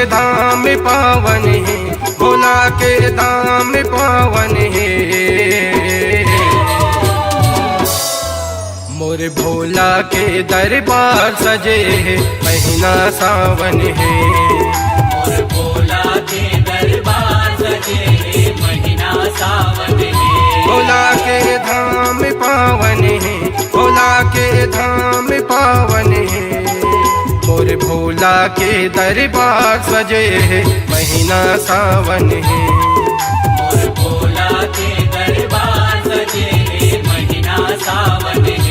धाम पावन है, भोला के धाम पावन है। मोरे भोला के दरबार सजे है, महीना सावन है। मोर भोला के दरबार सजे है, महीना सावन है। भोला के धाम पावन है, भोला के धाम पावन है। मोरे भोला के दरबार सजे है, महीना सावन है। मोर भोला के दरबार सजे है, महीना सावन है।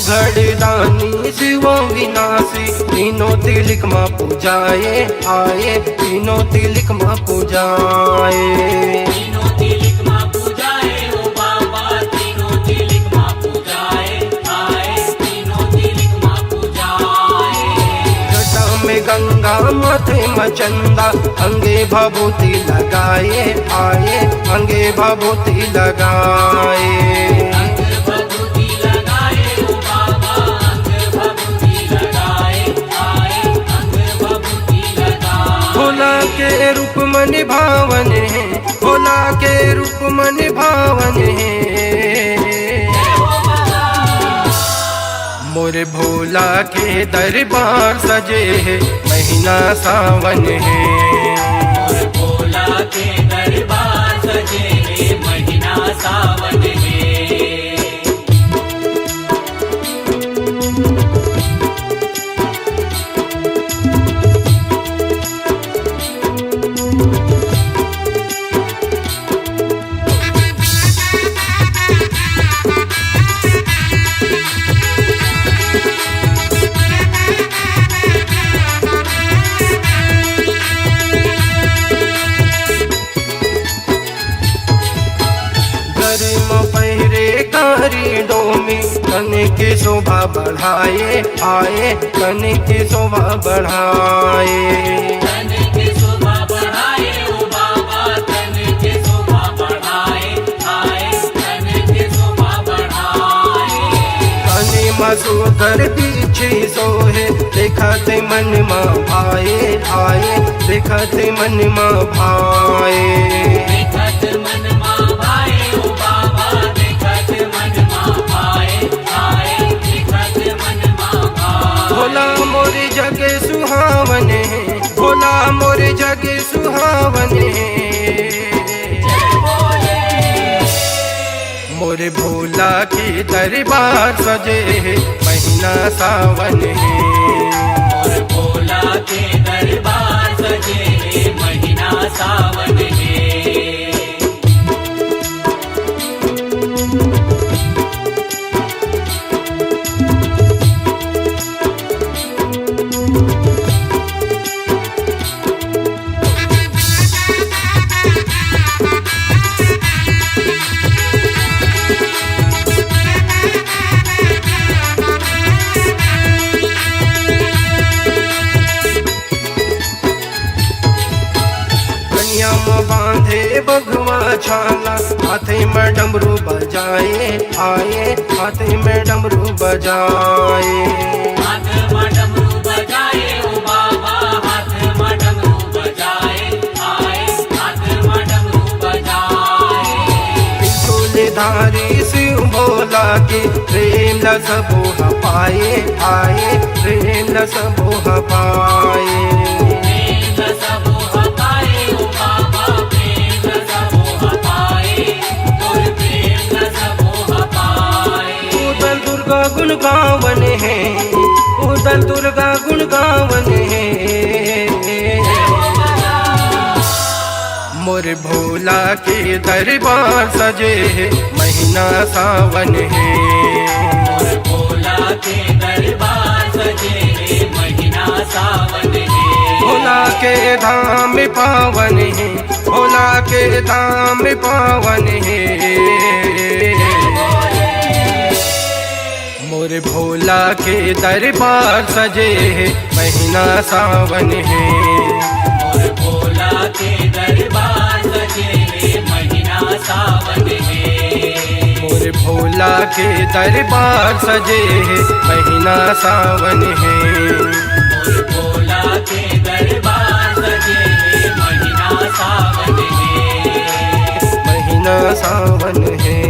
घड़दानी शिवो विनाशी, तीनों तिलक माँ पूजाए आए, तीनों तिलक माँ पूजाए। तीनों तिलक माँ पूजाए ओ बाबा, तीनों तिलक माँ पूजाए आए, तीनों तिलक माँ पूजाए। जटा में गंगा माथे मचंदा, अंगे भभूति लगाए आए, अंगे भभूति लगाए। भोला के रूप मन भावन है, भोला के रूप मन भावन है। मोरे भोला के दरबार सजे है, महीना सावन है। मोर भोला के दरबार सजे है, महीना सावन है। डोमी कने की शोभा बढ़ाए आए, कने की शोभा बढ़ाए। कने की शोभा बढ़ाए ओ बाबा, कने की शोभा बढ़ाए आए, कने की शोभा बढ़ाए। कने मसूदर पीछे सोहे, देखते मन माँ भाए आए, देखते मन माँ भाए। देखत मन माँ भाए ओ बाबा, देखत मन माँ भाए आए, देखत मन माँ भाए। भोला मोरे जगे सुहावन है, भोला मोरे जगे सुहावन है। मोरे भोला के दरबार सजे है, महीना सावन है। मोर भोला के दरबार सजे है, महीना सावन है। बांधे बघवा छाला, हाथे में डमरू बजाए आए, हाथे में डमरू बजाए। हाथ में डमरू बजाए ओ बाबा, हाथ में डमरू बजाए आए, हाथ में डमरू बजाए। त्रिशूलधारी शिव भोला के प्रेम ल सबोह पाए आए, प्रेम ल सबोह पाए। गुण गावन है, उदल दुर्गा गुण गावन है। मोर भोला के दरबार सजे है, महीना सावन है। मोर भोला के दरबार सजे है, महीना सावन है। भोला के धाम पावन है, भोला के धाम पावन है। मोर भोला के दरबार सजे है, महीना सावन है। मोर भोला के दरबार सजे है, महीना सावन है। मोर भोला के दरबार सजे है, महीना सावन है। मोर भोला के दरबार सजे है, महीना सावन है। महीना सावन है।